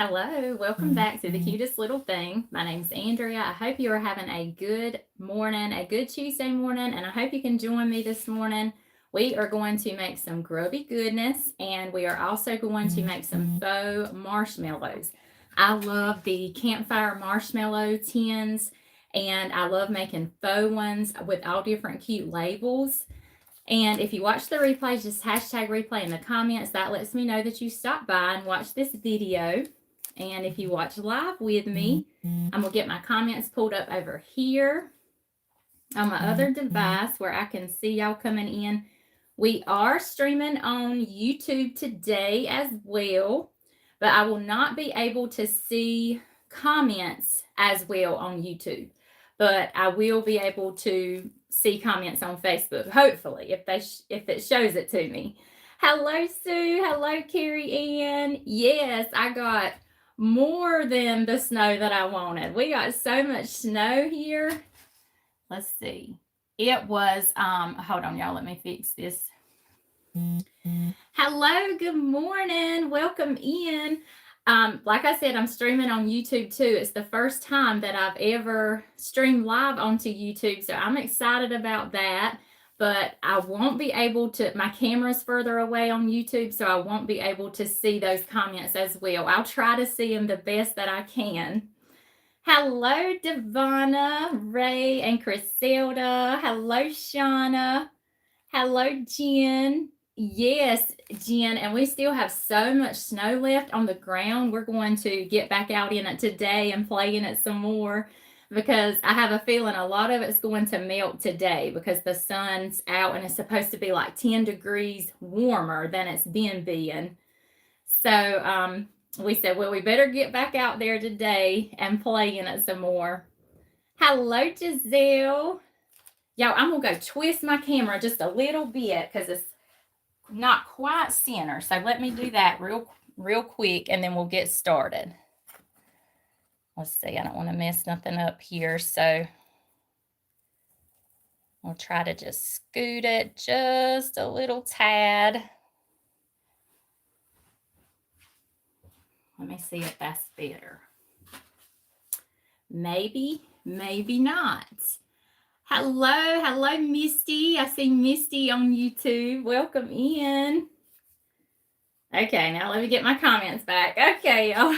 Hello, welcome back to the Cutest Little Thing. My name's Andrea. I hope you are having a good morning, a good Tuesday morning, and I hope you can join me this morning. We are going to make some grubby goodness, and we are also going to make some faux marshmallows. I love the Campfire Marshmallow Tins, and I love making faux ones with all different cute labels. And if you watch the replays, just hashtag replay in the comments. That lets me know that you stopped by and watched this video. And if you watch live with me, I'm going to get my comments pulled up over here on my other device where I can see y'all coming in. We are streaming on YouTube today as well, but I will not be able to see comments as well on YouTube. But I will be able to see comments on Facebook, hopefully, if it shows it to me. Hello, Sue. Hello, Carrie Ann. Yes, I got more than the snow that I wanted. We got so much snow here. Let's see. It was, hold on, y'all. Let me fix this. Hello, good morning. Welcome in. Like I said, I'm streaming on YouTube too. It's the first time that I've ever streamed live onto YouTube, so I'm excited about that. But I won't be able to, my camera's further away on YouTube, so I won't be able to see those comments as well. I'll try to see them the best that I can. Hello, Devonna, Ray, and Griselda. Hello, Shauna. Hello, Jen. Yes, Jen, and we still have so much snow left on the ground. We're going to get back out in it today and play in it some more because I have a feeling a lot of it's going to melt today because the sun's out and it's supposed to be like 10 degrees warmer than it's been being. So we said, well, we better get back out there today and play in it some more. Hello, Giselle. Y'all, I'm going to go twist my camera just a little bit because it's not quite center. So let me do that real quick and then we'll get started. Let's see. I don't want to mess nothing up here. So we'll try to just scoot it just a little tad. Let me see if that's better. Maybe, maybe not. Hello, Misty. I see Misty on YouTube. Welcome in. Okay, now let me get my comments back. Okay, y'all.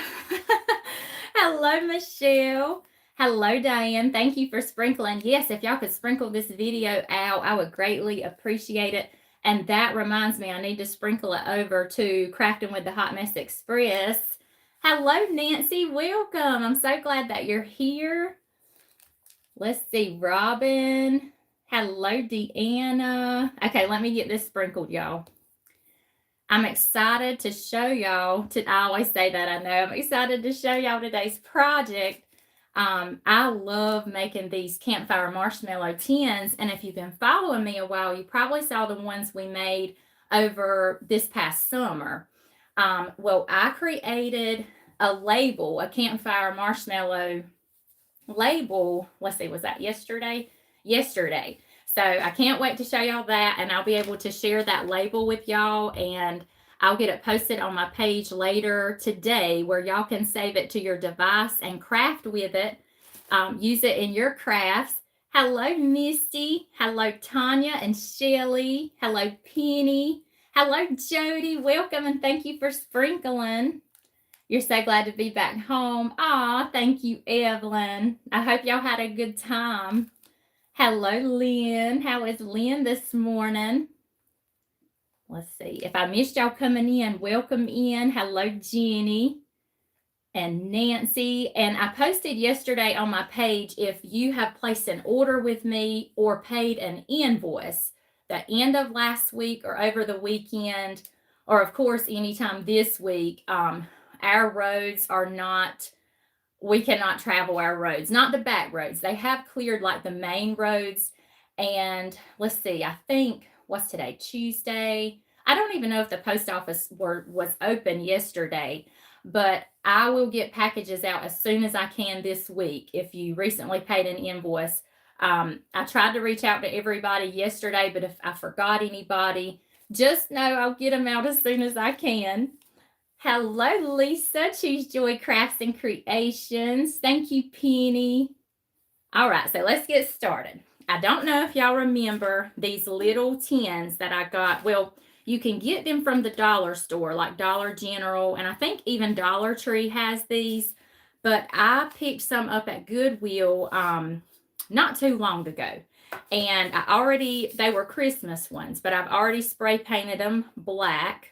Hello, Michelle. Hello, Diane. Thank you for sprinkling. Yes, if y'all could sprinkle this video out, I would greatly appreciate it. And that reminds me, I need to sprinkle it over to Crafting with the Hot Mess Express. Hello, Nancy. Welcome. I'm so glad that you're here. Let's see, Robin. Hello, Deanna. Okay, let me get this sprinkled, y'all. I'm excited to show y'all. I always say that, I know. I'm excited to show y'all today's project. I love making these Campfire Marshmallow Tins, and if you've been following me a while, you probably saw the ones we made over this past summer. Well, I created a label, a Campfire Marshmallow label. Let's see, was that yesterday? Yesterday. So I can't wait to show y'all that, and I'll be able to share that label with y'all, and I'll get it posted on my page later today where y'all can save it to your device and craft with it. Use it in your crafts. Hello, Misty. Hello, Tanya and Shelly. Hello, Penny. Hello, Jody. Welcome, and thank you for sprinkling. You're so glad to be back home. Aw, thank you, Evelyn. I hope y'all had a good time. Hello, Lynn. How is Lynn this morning? Let's see. If I missed y'all coming in, welcome in. Hello, Jenny and Nancy. And I posted yesterday on my page, if you have placed an order with me or paid an invoice the end of last week or over the weekend, or of course, anytime this week, our roads are not, we cannot travel our roads, not the back roads. They have cleared like the main roads. And let's see, I think, what's today? Tuesday. I don't even know if the post office was open yesterday, but I will get packages out as soon as I can this week. If you recently paid an invoice, I tried to reach out to everybody yesterday, but if I forgot anybody, just know I'll get them out as soon as I can. Hello, Lisa. Choose Joy Crafts and Creations. Thank you, Penny. All right, so let's get started. I don't know if y'all remember these little tins that I got. Well, you can get them from the dollar store, like Dollar General, and I think even Dollar Tree has these. But I picked some up at Goodwill not too long ago. And they were Christmas ones, but I've already spray painted them black.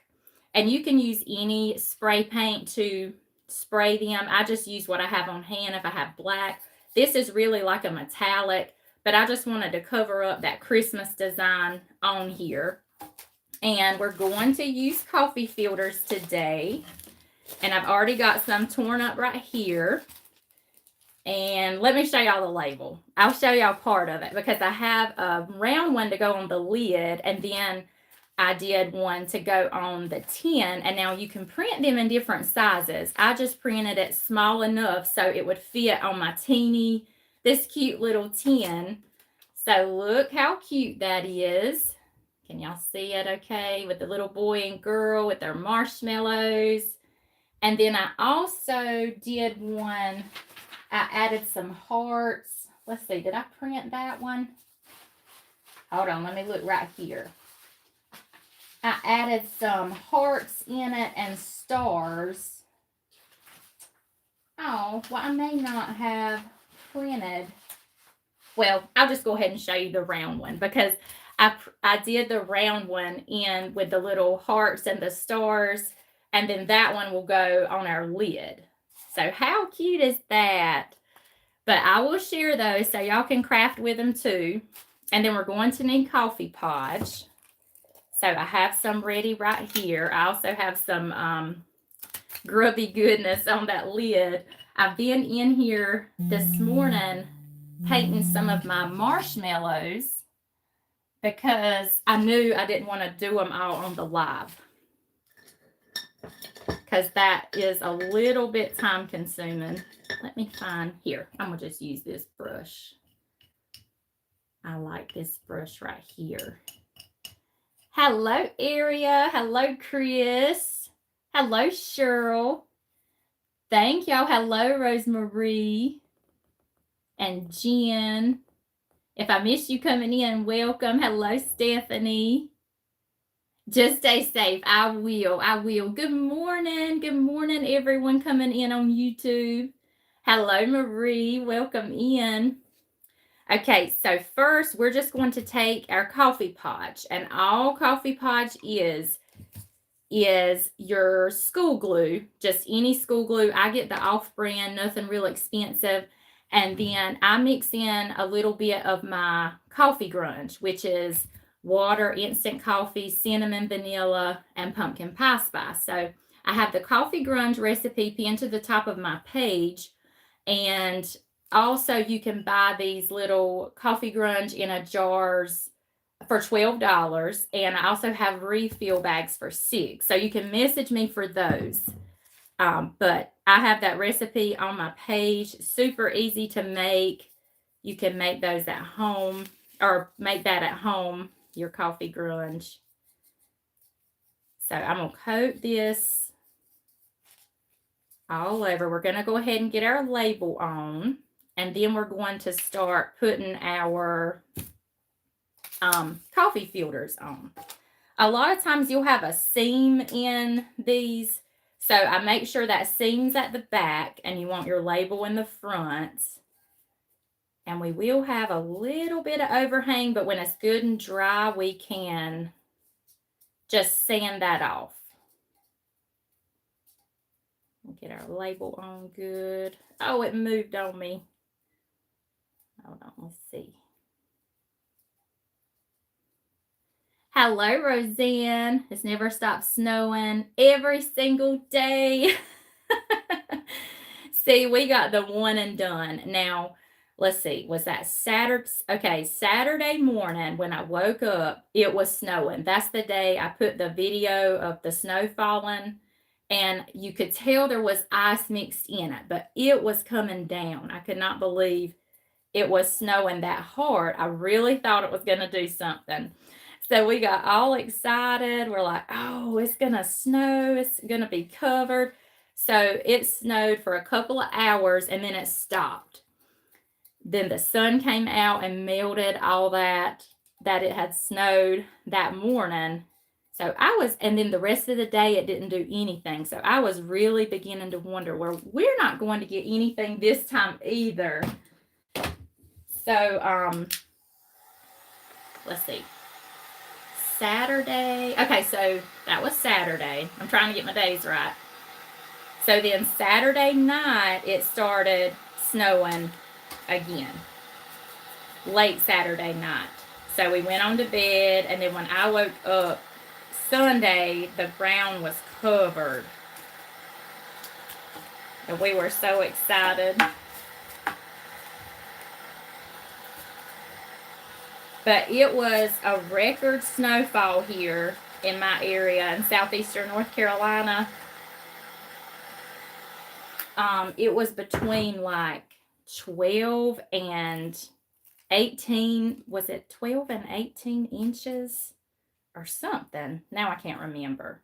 And you can use any spray paint to spray them. I just use what I have on hand if I have black. This is really like a metallic, but I just wanted to cover up that Christmas design on here. And we're going to use coffee filters today. And I've already got some torn up right here. And let me show y'all the label. I'll show y'all part of it because I have a round one to go on the lid, and then I did one to go on the tin, and now you can print them in different sizes. I just printed it small enough so it would fit on my this cute little tin. So look how cute that is. Can y'all see it okay? With the little boy and girl with their marshmallows. And then I also did one, I added some hearts. Let's see, did I print that one? Hold on, let me look right here. I added some hearts in it and stars. Oh, well, I may not have printed. Well, I'll just go ahead and show you the round one because I did the round one in with the little hearts and the stars, and then that one will go on our lid. So how cute is that? But I will share those so y'all can craft with them too. And then we're going to need coffee pods. So I have some ready right here. I also have some grubby goodness on that lid. I've been in here this morning painting some of my marshmallows because I knew I didn't want to do them all on the live, because that is a little bit time consuming. Let me find here. I'm going to just use this brush. I like this brush right here. Hello, Aria. Hello, Chris. Hello, Cheryl. Thank y'all. Hello, Rosemarie and Jen. If I missed you coming in, welcome. Hello, Stephanie. Just stay safe. I will. I will. Good morning. Good morning, everyone coming in on YouTube. Hello, Marie. Welcome in. Okay, so first we're just going to take our coffee podge, and all coffee podge is your school glue, just any school glue. I get the off-brand, nothing real expensive. And then I mix in a little bit of my coffee grunge, which is water, instant coffee, cinnamon, vanilla, and pumpkin pie spice. So I have the coffee grunge recipe pinned to the top of my page. And also you can buy these little coffee grunge in a jars for $12. And I also have refill bags for $6. So you can message me for those. But I have that recipe on my page. Super easy to make. You can make those at home, or make that at home, your coffee grunge. So I'm going to coat this all over. We're going to go ahead and get our label on. And then we're going to start putting our coffee filters on. A lot of times you'll have a seam in these. So I make sure that seam's at the back, and you want your label in the front. And we will have a little bit of overhang, but when it's good and dry, we can just sand that off. We'll get our label on good. Oh, it moved on me. Hold on, let's see. Hello, Roseanne. It's never stopped snowing every single day. See, we got the one and done. Now, let's see. Was that Saturday? Okay, Saturday morning when I woke up, it was snowing. That's the day I put the video of the snow falling, and you could tell there was ice mixed in it, but it was coming down. I could not believe it was snowing that hard. I really thought it was going to do something. So we got all excited. We're like, oh, it's going to snow. It's going to be covered. So it snowed for a couple of hours and then it stopped. Then the sun came out and melted all that it had snowed that morning. So and then the rest of the day it didn't do anything. So I was really beginning to wonder, well, we're not going to get anything this time either. So, let's see. Saturday. Okay, so that was Saturday. I'm trying to get my days right. So then Saturday night it started snowing again. Late Saturday night. So we went on to bed, and then when I woke up Sunday, the ground was covered. And we were so excited. But it was a record snowfall here in my area in southeastern North Carolina. It was between like 12 and 18. Was it 12 and 18 inches or something? Now I can't remember.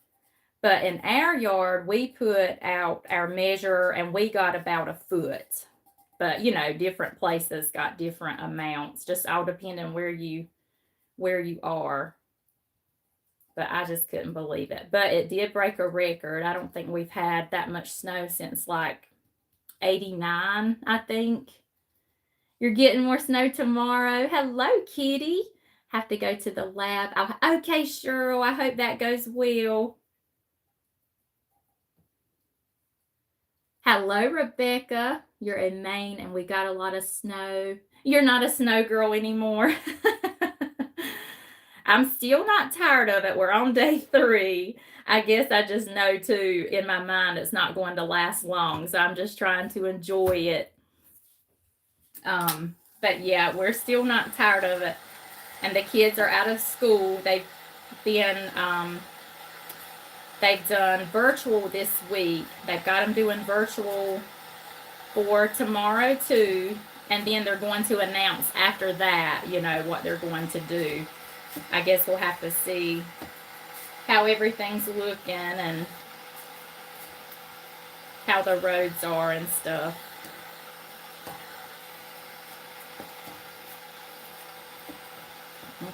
But in our yard, we put out our measure and we got about a foot. But, you know, different places got different amounts, just all depending where you are. But I just couldn't believe it. But it did break a record. I don't think we've had that much snow since like 89, I think. You're getting more snow tomorrow. Hello, Kitty. Have to go to the lab. Okay, Cheryl. I hope that goes well. Hello, Rebecca. You're in Maine and we got a lot of snow. You're not a snow girl anymore. I'm still not tired of it. We're on day 3. I guess I just know too in my mind it's not going to last long. So I'm just trying to enjoy it. But yeah, we're still not tired of it. And the kids are out of school. They've done virtual this week. They've got them doing virtual for tomorrow too. And then they're going to announce after that, you know, what they're going to do. I guess we'll have to see how everything's looking and how the roads are and stuff.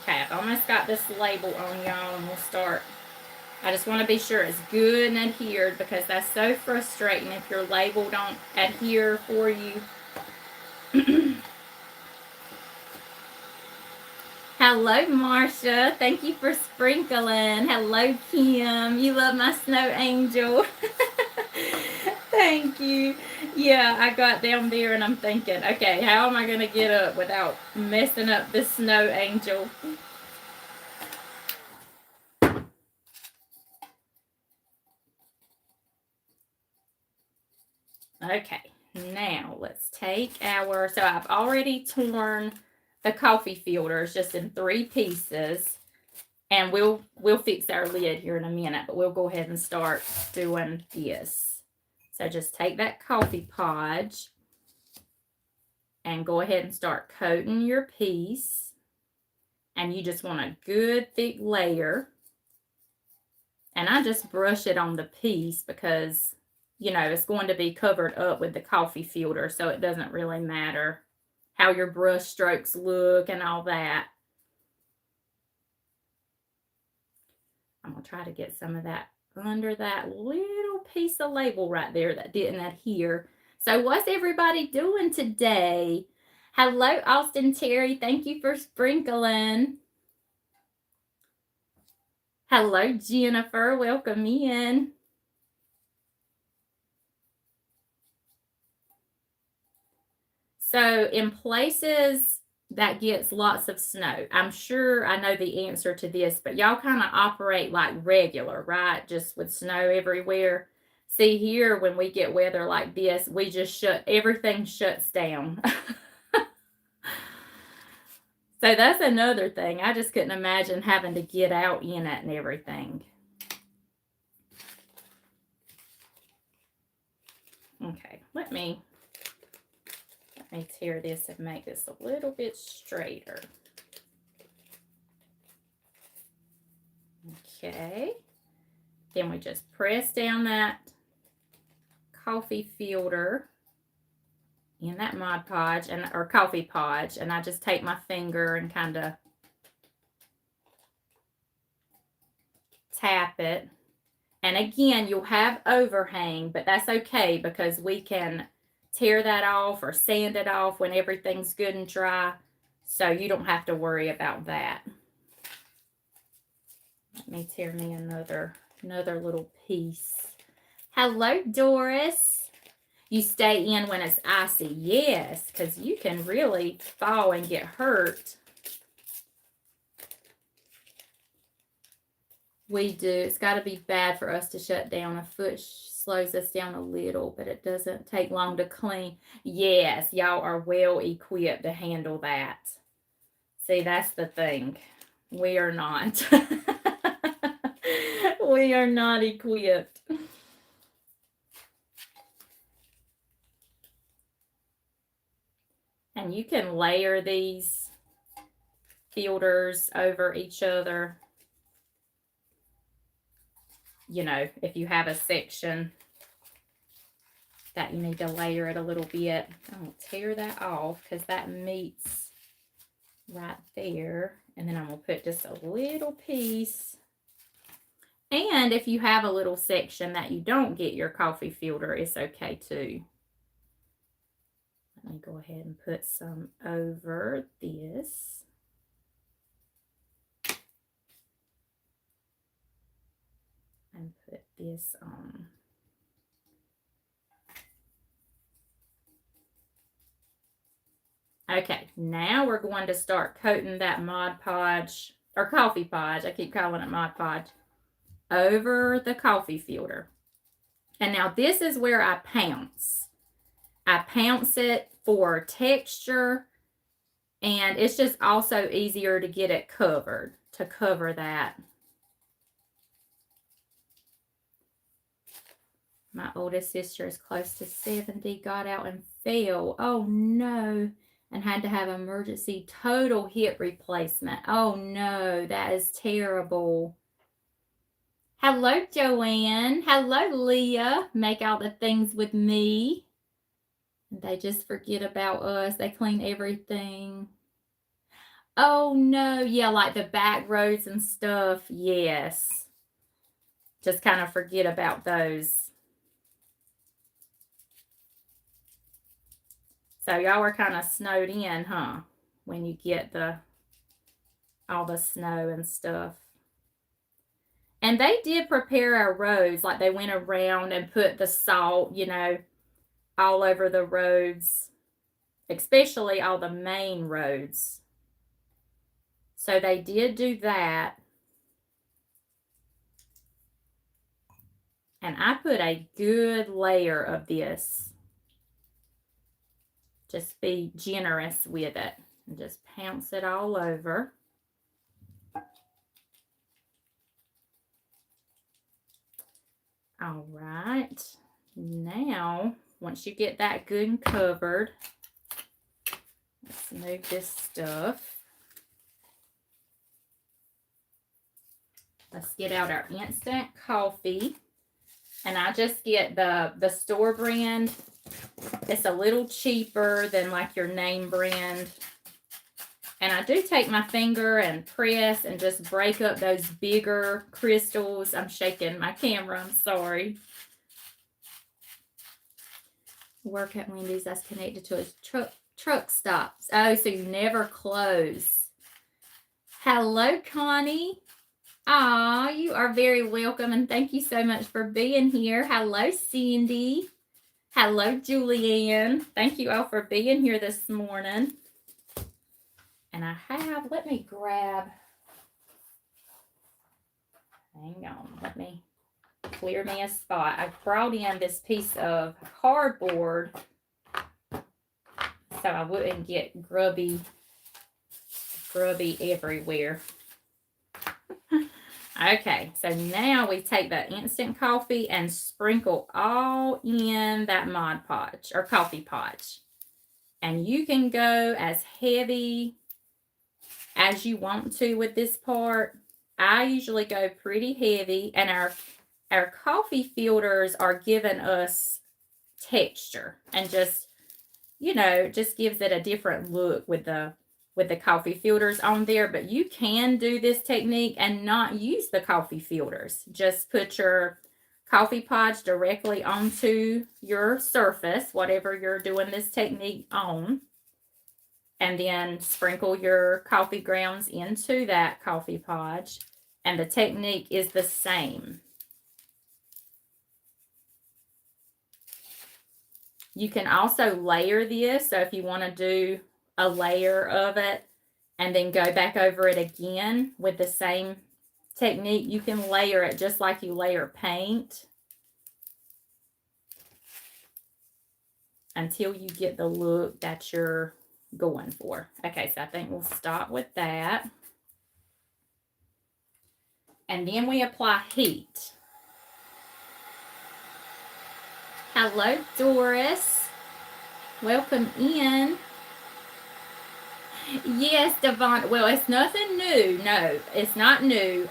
Okay, I've almost got this label on, y'all, and we'll start. I just want to be sure it's good and adhered because that's so frustrating if your label don't adhere for you. Hello, Marcia. Thank you for sprinkling. Hello, Kim. You love my snow angel. Thank you. Yeah, I got down there and I'm thinking, okay, how am I going to get up without messing up this snow angel? Okay, now let's take so I've already torn the coffee filters just in 3 pieces. And we'll fix our lid here in a minute, but we'll go ahead and start doing this. So just take that coffee podge and go ahead and start coating your piece. And you just want a good thick layer. And I just brush it on the piece because, you know, it's going to be covered up with the coffee filter, so it doesn't really matter how your brush strokes look and all that. I'm going to try to get some of that under that little piece of label right there that didn't adhere. So what's everybody doing today? Hello, Austin Terry. Thank you for sprinkling. Hello, Jennifer. Welcome in. So in places that gets lots of snow, I'm sure I know the answer to this, but y'all kind of operate like regular, right? Just with snow everywhere. See, here when we get weather like this, we just everything shuts down. So that's another thing. I just couldn't imagine having to get out in it and everything. Okay, let me tear this and make this a little bit straighter. Okay. Then we just press down that coffee filter in that Mod Podge or Coffee Podge, and I just take my finger and kind of tap it. And again, you'll have overhang, but that's okay because we can tear that off or sand it off when everything's good and dry, so you don't have to worry about that. Let me tear me another little piece. Hello, Doris. You stay in when it's icy. Yes, because you can really fall and get hurt. We do. It's got to be bad for us to shut down. A foot slows us down a little, but it doesn't take long to clean. Yes, y'all are well equipped to handle that. See, that's the thing. We are not. We are not equipped. And you can layer these filters over each other. You know, if you have a section that you need to layer it a little bit. I'm going to tear that off because that meets right there. And then I'm going to put just a little piece. And if you have a little section that you don't get your coffee filter, it's okay too. Let me go ahead and put some over this. And put this on. Okay, now we're going to start coating that Mod Podge, or Coffee Podge, I keep calling it Mod Podge, over the coffee filter. And now this is where I pounce. I pounce it for texture, and it's just also easier to get it covered, to cover that. My oldest sister is close to 70, got out and fell. Oh no. And had to have emergency total hip replacement. Oh no, that is terrible. Hello, Joanne. Hello, Leah. Make all the things with me. They just forget about us. They clean everything. Oh no, yeah, like the back roads and stuff. Yes. Just kind of forget about those. So y'all are kind of snowed in, huh? When you get all the snow and stuff. And they did prepare our roads. Like they went around and put the salt, you know, all over the roads. Especially all the main roads. So they did do that. And I put a good layer of this. Just be generous with it. And just pounce it all over. All right. Now, once you get that good and covered, let's move this stuff. Let's get out our instant coffee. And I just get the store brand. It's a little cheaper than like your name brand. And I do take my finger and press and just break up those bigger crystals. I'm shaking my camera, I'm sorry. Work at Wendy's, that's connected to a truck stops. Oh, so you never close. Hello, Connie. Aw, you are very welcome, and thank you so much for being here. Hello, Cindy. Hello, Julianne. Thank you all for being here this morning. And I have, let me grab, hang on, let me clear me a spot. I brought in this piece of cardboard so I wouldn't get grubby everywhere. Okay, so now we take the instant coffee and sprinkle all in that Mod Podge or Coffee Podge. And you can go as heavy as you want to with this part. I usually go pretty heavy, and our coffee filters are giving us texture and just, you know, just gives it a different look with the coffee filters on there. But you can do this technique and not use the coffee filters. Just put your coffee pods directly onto your surface, whatever you're doing this technique on, and then sprinkle your coffee grounds into that coffee pod, and the technique is the same. You can also layer this, so if you want to do a layer of it and then go back over it again with the same technique, you can layer it just like you layer paint until you get the look that you're going for. Okay, so I think we'll stop with that. And then we apply heat. Hello, Doris. Welcome in. Yes, Devon. Well, it's nothing new. No, it's not new.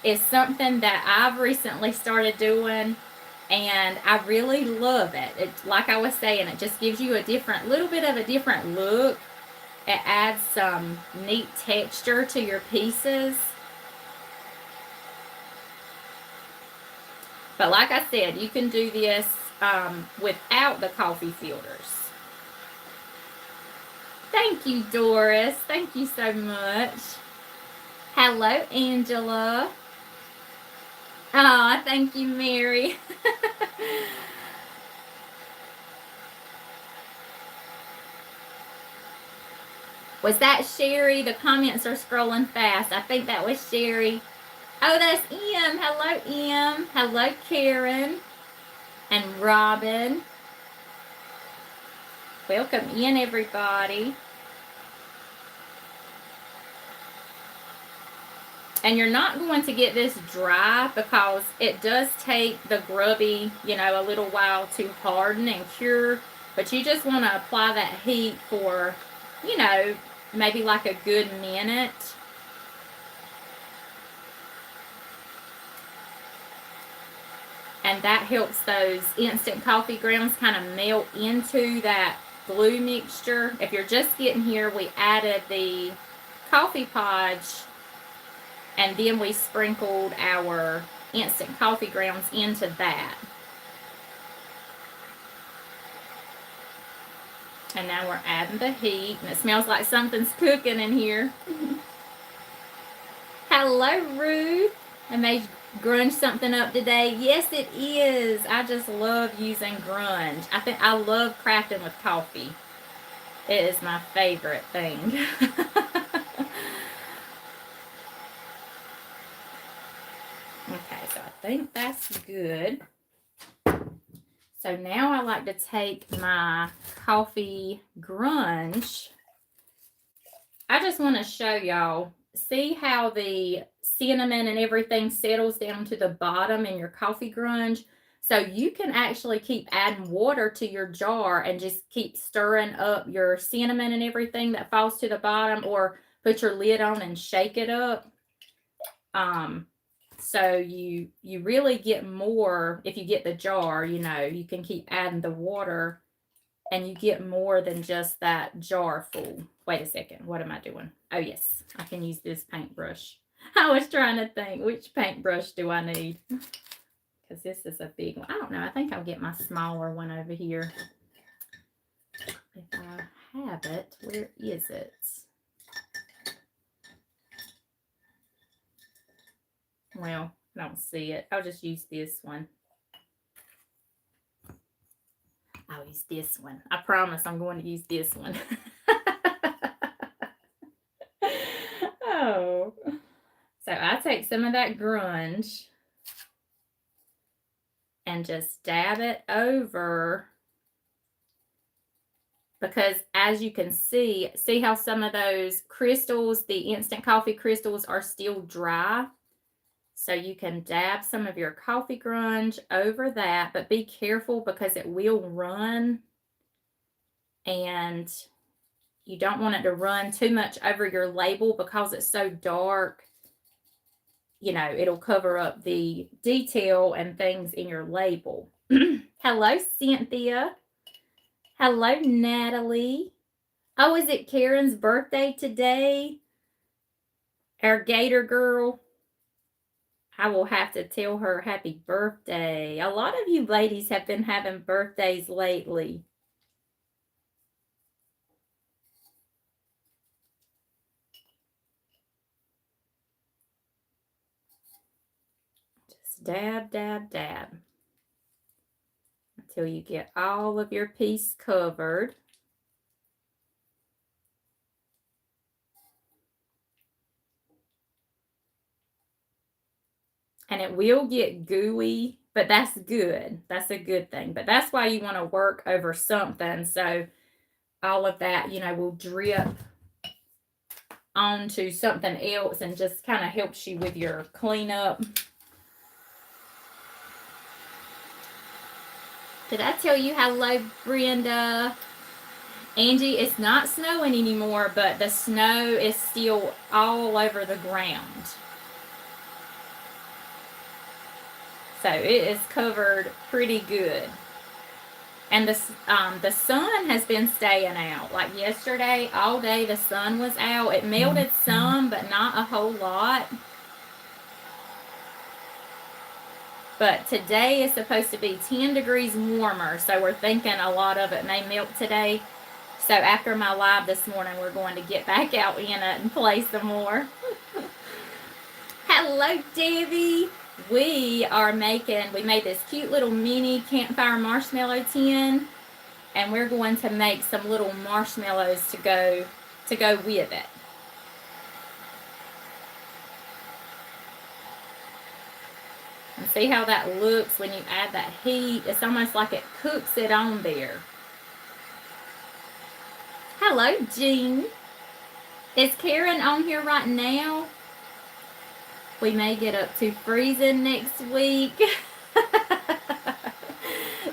It's something that I've recently started doing, and I really love it. It's like I was saying, it just gives you a little bit of a different look. It adds some neat texture to your pieces. But like I said, you can do this without the coffee filters. Thank you, Doris. Thank you so much. Hello, Angela. Oh, thank you, Mary. Was that Sherry? The comments are scrolling fast. I think that was Sherry. Oh, that's Em. Hello, Em. Hello, Karen. And Robin. Welcome in, everybody. And you're not going to get this dry because it does take the grubby, you know, a little while to harden and cure. But you just want to apply that heat for, you know, maybe like a good minute. And that helps those instant coffee grounds kind of melt into that glue mixture. If you're just getting here, we added the coffee pods and then we sprinkled our instant coffee grounds into that. And now we're adding the heat, and it smells like something's cooking in here. Hello, Ruth. I made grunge something up today. Yes, it is. I just love using grunge. I love crafting with coffee. It is my favorite thing. Okay, so I think that's good. So now I like to take my coffee grunge. I just want to show y'all, see how the cinnamon and everything settles down to the bottom in your coffee grunge. So you can actually keep adding water to your jar and just keep stirring up your cinnamon and everything that falls to the bottom, or put your lid on and shake it up. So you really get more if you get the jar, you know, you can keep adding the water and you get more than just that jar full. Wait a second, what am I doing? Oh yes, I can use this paintbrush. I was trying to think, which paintbrush do I need? Because this is a big one. I don't know, I think I'll get my smaller one over here. If I have it, where is it? Well, I don't see it. I'll just use this one. I'll use this one. I promise I'm going to use this one. Oh. So I take some of that grunge and just dab it over, because as you can see how some of those crystals, the instant coffee crystals, are still dry. So you can dab some of your coffee grunge over that, but be careful because it will run, and you don't want it to run too much over your label because it's so dark. you know, it'll cover up the detail and things in your label. Hello, Cynthia. Hello, Natalie. Oh, is it Karen's birthday today? Our Gator girl. I will have to tell her happy birthday. A lot of you ladies have been having birthdays lately. Just dab, dab, dab until you get all of your piece covered. And it will get gooey, but that's good. That's a good thing. But that's why you want to work over something, so all of that, you know, will drip onto something else and just kind of helps you with your cleanup. Did I tell you hello, Brenda? Angie, it's not snowing anymore, but the snow is still all over the ground. So it is covered pretty good. And the sun has been staying out. Like yesterday, all day the sun was out. It melted some, but not a whole lot. But today is supposed to be 10 degrees warmer, so we're thinking a lot of it may melt today. So after my live this morning, we're going to get back out in it and play some more. Hello, Debbie. We made this cute little mini Campfire Marshmallow Tin, and we're going to make some little marshmallows to go with it. And see how that looks when you add that heat? It's almost like it cooks it on there. Hello, Jean. Is Karen on here right now? We may get up to freezing next week.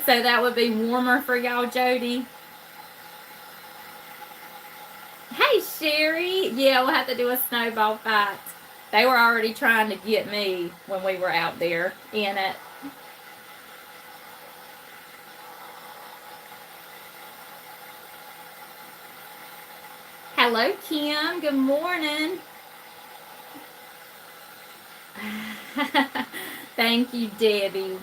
So that would be warmer for y'all, Jody. Hey, Sherry. Yeah, we'll have to do a snowball fight. They were already trying to get me when we were out there in it. Hello, Kim. Good morning. Thank you, Debbie.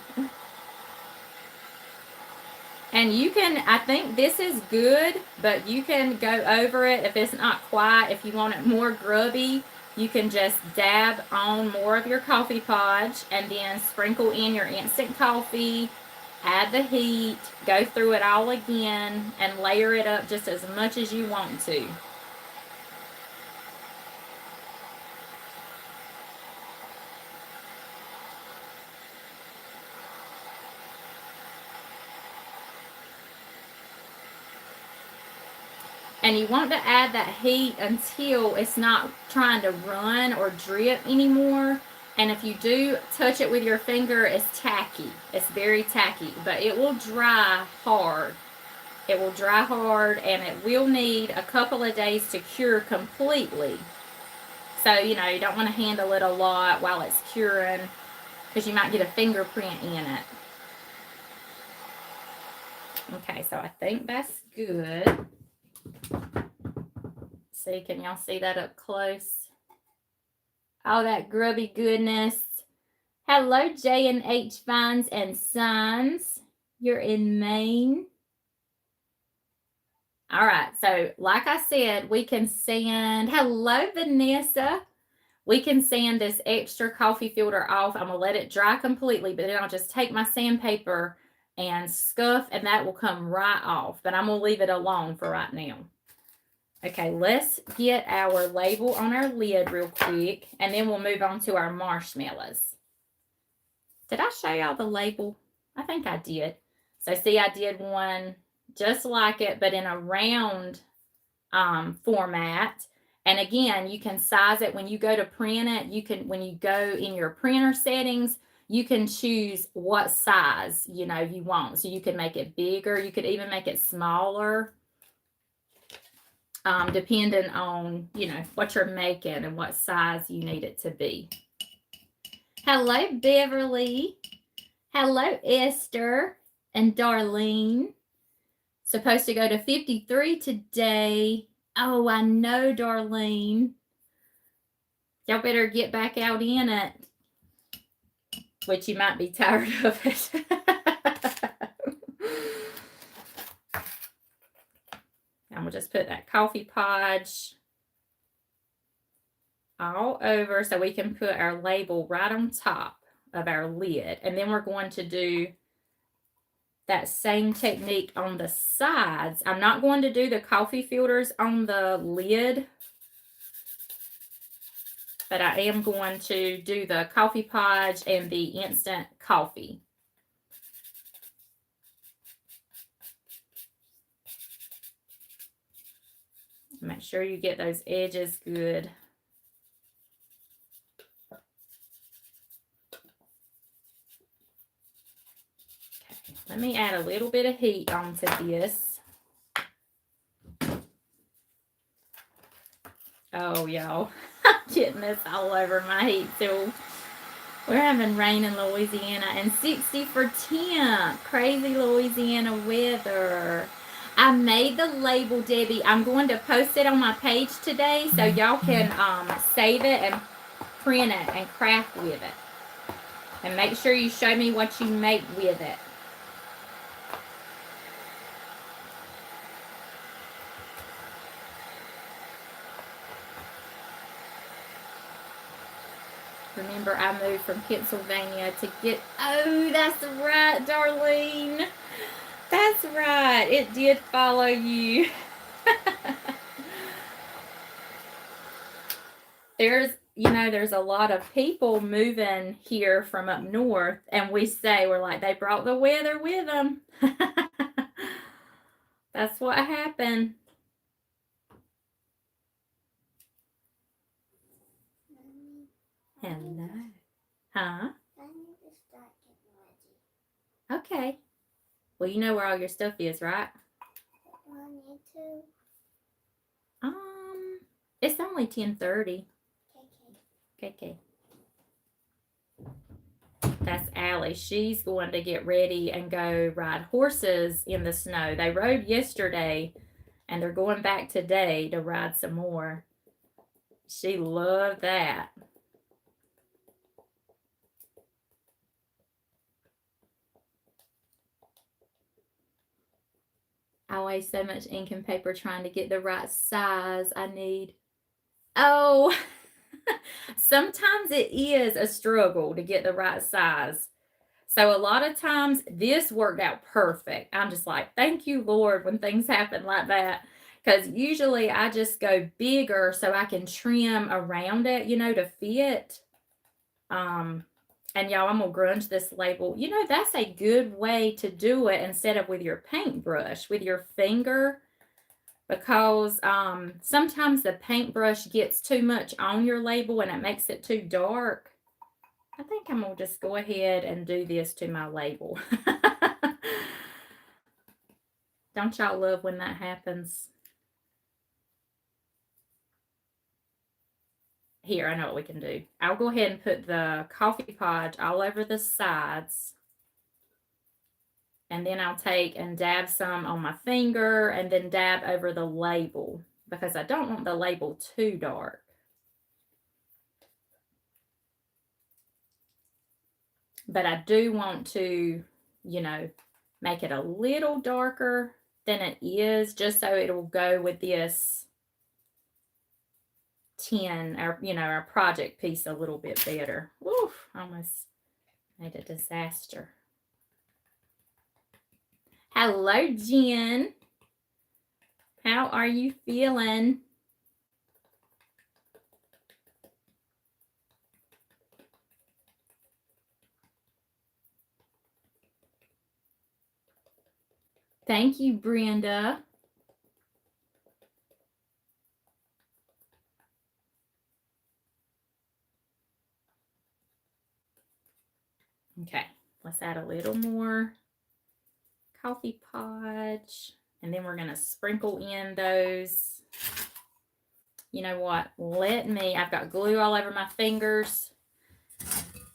And you can, I think this is good, but you can go over it if it's not quite. If you want it more grubby, you can just dab on more of your coffee podge and then sprinkle in your instant coffee, add the heat, go through it all again, and layer it up just as much as you want to. And you want to add that heat until it's not trying to run or drip anymore. And if you do touch it with your finger, it's tacky. It's very tacky, but it will dry hard. It will dry hard, and it will need a couple of days to cure completely. So, you know, you don't want to handle it a lot while it's curing because you might get a fingerprint in it. Okay, so I think that's good. See, can y'all see that up close? All that grubby goodness. Hello, J&H Vines and Sons. You're in Maine. All right, so like I said, we can sand. Hello, Vanessa. We can sand this extra coffee filter off. I'm going to let it dry completely, but then I'll just take my sandpaper and scuff, and that will come right off. But I'm going to leave it alone for right now. Okay, let's get our label on our lid real quick, and then we'll move on to our marshmallows. Did I show y'all the label? I think I did. So see, I did one just like it, but in a round format. And again, you can size it when you go to print it. You can, when you go in your printer settings, you can choose what size, you know, you want. So you can make it bigger. You could even make it smaller. Depending on, you know, what you're making and what size you need it to be. Hello, Beverly. Hello, Esther and Darlene. Supposed to go to 53 today. Oh, I know, Darlene. Y'all better get back out in it. Which you might be tired of it. I'm going to just put that coffee podge all over so we can put our label right on top of our lid. And then we're going to do that same technique on the sides. I'm not going to do the coffee filters on the lid, but I am going to do the coffee podge and the instant coffee. Make sure you get those edges good. Okay, let me add a little bit of heat onto this. Oh, y'all, I'm getting this all over my heat tool. We're having rain in Louisiana and 60 for temp. Crazy Louisiana weather. I made the label, Debbie. I'm going to post it on my page today so y'all can save it and print it and craft with it. And make sure you show me what you make with it. Remember, I moved from Pennsylvania to get... Oh, that's right, Darlene. That's right. It did follow you. There's a lot of people moving here from up north, and we're like, they brought the weather with them. That's what happened. Hello. Huh? I need to start getting ready. Okay. Well, you know where all your stuff is, right? I need to. It's only 10:30. Okay. That's Allie. She's going to get ready and go ride horses in the snow. They rode yesterday, and they're going back today to ride some more. She loved that. I waste so much ink and paper trying to get the right size I need. Oh, sometimes it is a struggle to get the right size. So a lot of times this worked out perfect. I'm just like, thank you, Lord, when things happen like that. Because usually I just go bigger so I can trim around it, to fit. And y'all, I'm going to grunge this label. That's a good way to do it instead of with your paintbrush, with your finger. Because sometimes the paintbrush gets too much on your label and it makes it too dark. I think I'm going to just go ahead and do this to my label. Don't y'all love when that happens? Here, I know what we can do. I'll go ahead and put the coffee podge all over the sides. And then I'll take and dab some on my finger and then dab over the label because I don't want the label too dark. But I do want to, make it a little darker than it is just so it'll go with this tin, our project piece a little bit better. Woo, almost made a disaster. Hello, Jen. How are you feeling? Thank you, Brenda. Okay, let's add a little more coffee podge, and then we're going to sprinkle in those. You know what? I've got glue all over my fingers.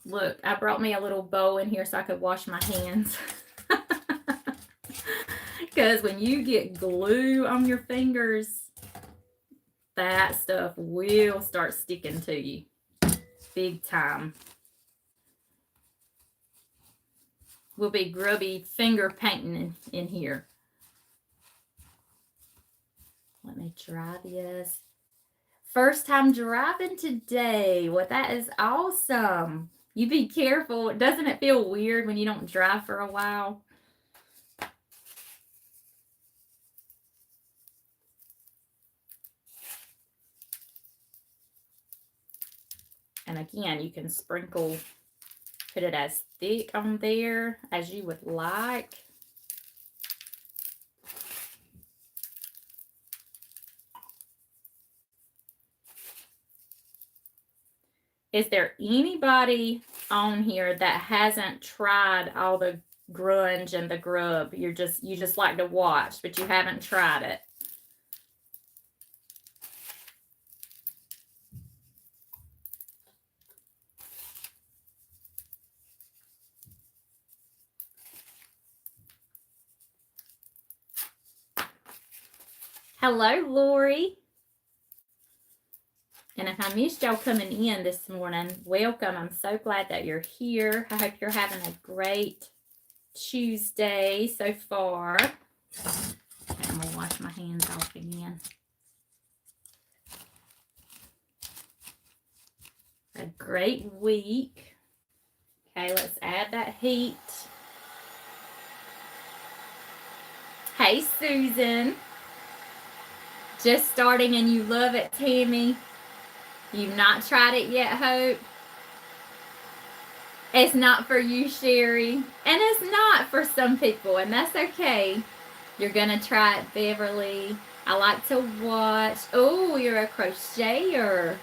Look, I brought me a little bowl in here so I could wash my hands. Because when you get glue on your fingers, that stuff will start sticking to you big time. We'll be grubby finger painting in here. Let me try this. First time driving today. Well, that is awesome. You be careful. Doesn't it feel weird when you don't drive for a while? And again, you can sprinkle, put it as thick on there as you would like. Is there anybody on here that hasn't tried all the grunge and the grub? You just like to watch, but you haven't tried it. Hello, Lori. And if I missed y'all coming in this morning, welcome. I'm so glad that you're here. I hope you're having a great Tuesday so far. Okay, I'm going to wash my hands off again. A great week. Okay, let's add that heat. Hey, Susan. Just starting and you love it, Tammy. You've not tried it yet, Hope? It's not for you, Sherry. And it's not for some people, and that's okay. You're going to try it, Beverly. I like to watch. Oh, you're a crocheter.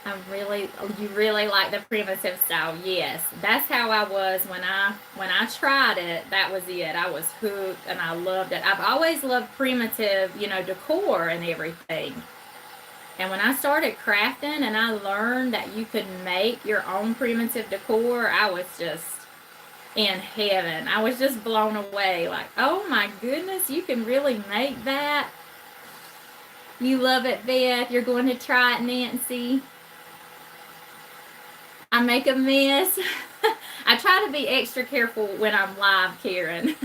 You really like the primitive style. Yes, that's how I was when I tried it. That was it. I was hooked and I loved it. I've always loved primitive, decor and everything. And when I started crafting and I learned that you could make your own primitive decor, I was just in heaven. I was just blown away. Like, oh my goodness, you can really make that. You love it, Beth. You're going to try it, Nancy. I make a mess. I try to be extra careful when I'm live, Karen.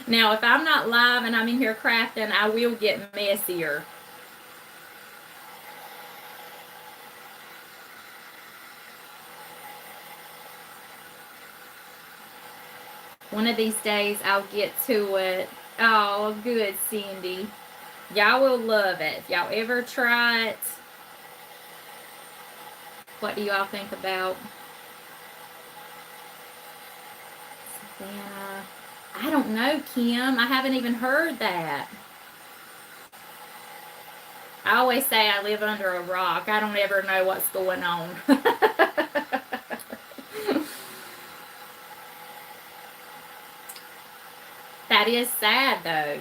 Now, if I'm not live and I'm in here crafting, I will get messier. One of these days, I'll get to it. Oh, good, Cindy. Y'all will love it. If y'all ever try it, what do y'all think about? Savannah. I don't know, Kim. I haven't even heard that. I always say I live under a rock. I don't ever know what's going on. That is sad, though.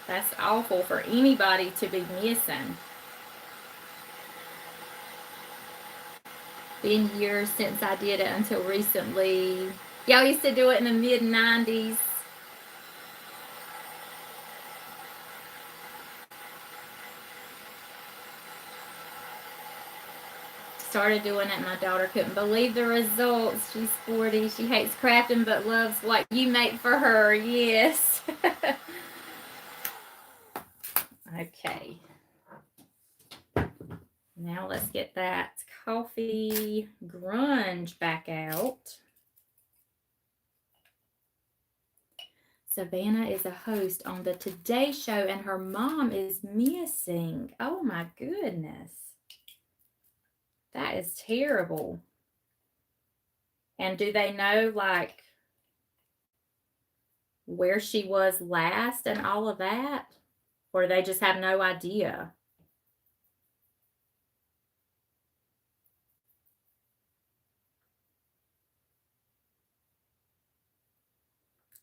That's awful for anybody to be missing. Been years since I did it until recently. Y'all used to do it in the mid-90s. Started doing it. My daughter couldn't believe the results. She's 40. She hates crafting but loves what you make for her. Yes. Okay. Now let's get that coffee grunge back out. Savannah is a host on the Today Show and her mom is missing. Oh my goodness. That is terrible. And do they know, like, where she was last and all of that? Or they just have no idea?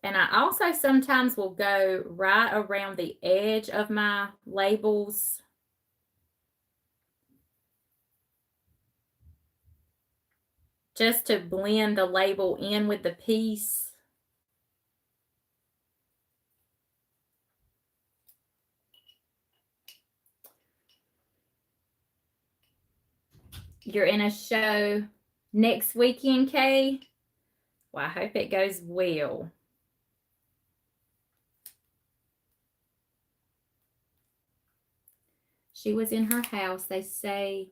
And I also sometimes will go right around the edge of my labels. just to blend the label in with the piece. You're in a show next weekend, Kay? Well, I hope it goes well. She was in her house, they say,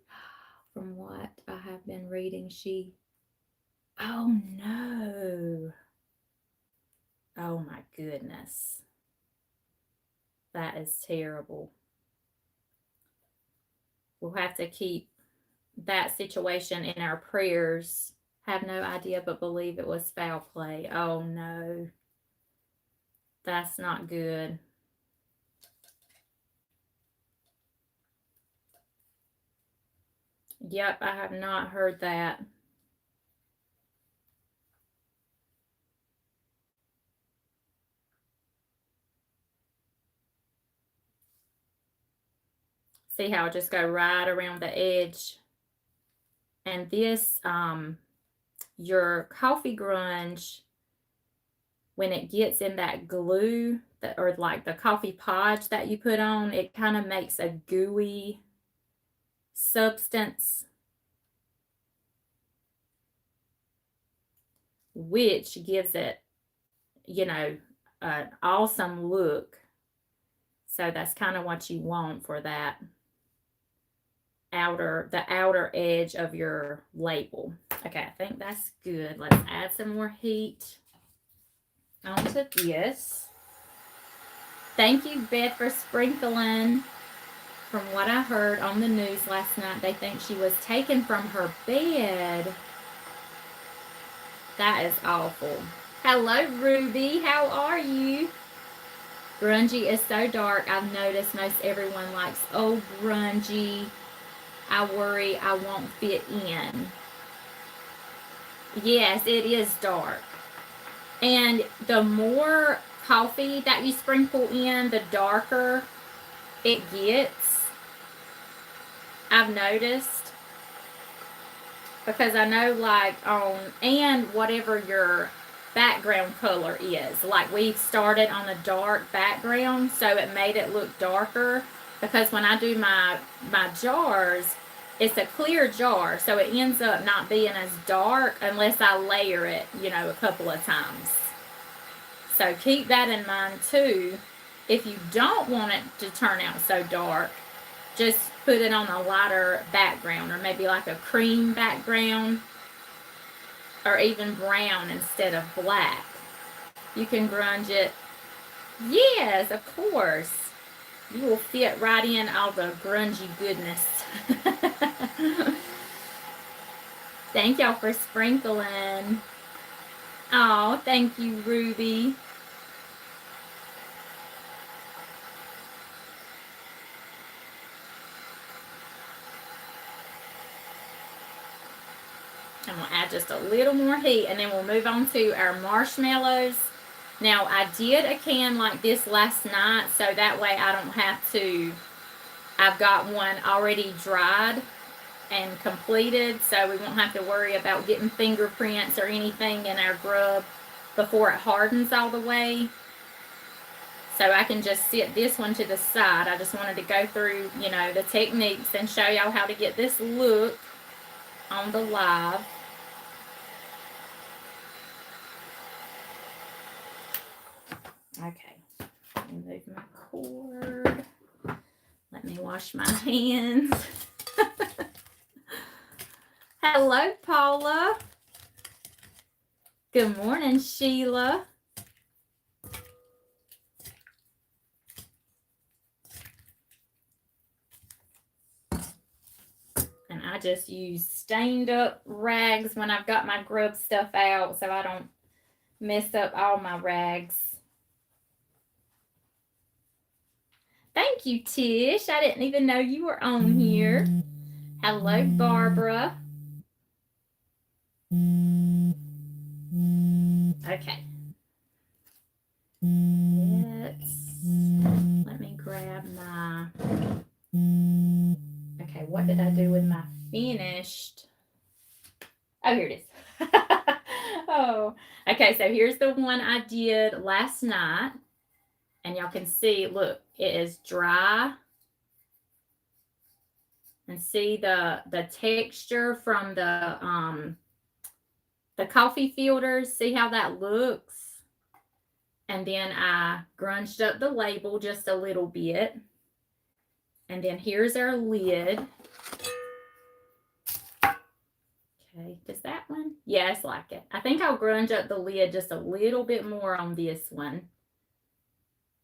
from what I have been reading. Oh no. Oh my goodness. That is terrible. We'll have to keep that situation in our prayers. Have no idea, but believe it was foul play. Oh no. That's not good. Yep, I have not heard that. See how I just go right around the edge. And this, your coffee grunge, when it gets in that glue, or like the coffee podge that you put on, it kind of makes a gooey substance, which gives it, an awesome look. So that's kind of what you want for that the outer edge of your label. Okay, I think that's good. Let's add some more heat onto this. Thank you, Beth, for sprinkling. From what I heard on the news last night, they think she was taken from her bed. That is awful. Hello, Ruby. How are you? Grungy is so dark. I've noticed most everyone likes old grungy. I worry I won't fit in. Yes, it is dark. And the more coffee that you sprinkle in, the darker it gets. I've noticed. Because I know and whatever your background color is. Like we started on a dark background, so it made it look darker. Because when I do my jars, it's a clear jar, so it ends up not being as dark unless I layer it, a couple of times. So keep that in mind too. If you don't want it to turn out so dark, just put it on a lighter background, or maybe like a cream background, or even brown instead of black. You can grunge it. Yes, of course. You will fit right in all the grungy goodness. Thank y'all for sprinkling. Oh, thank you, Ruby. I'm going to add just a little more heat, and then we'll move on to our marshmallows. Now, I did a can like this last night, so that way I don't have to. I've got one already dried and completed, so we won't have to worry about getting fingerprints or anything in our grub before it hardens all the way. So I can just set this one to the side. I just wanted to go through, the techniques and show y'all how to get this look on the live. Okay, let me move my cord. Let me wash my hands. Hello, Paula. Good morning, Sheila. And I just use stained up rags when I've got my grub stuff out, so I don't mess up all my rags. Thank you, Tish. I didn't even know you were on here. Hello, Barbara. Okay. Let me grab my... Okay, what did I do with my finished? Oh, here it is. Okay, so here's the one I did last night. And y'all can see, look, it is dry. And see the texture from the coffee filters. See how that looks? And then I grunged up the label just a little bit. And then here's our lid. Okay, does that one? Yeah, it's like it. I think I'll grunge up the lid just a little bit more on this one.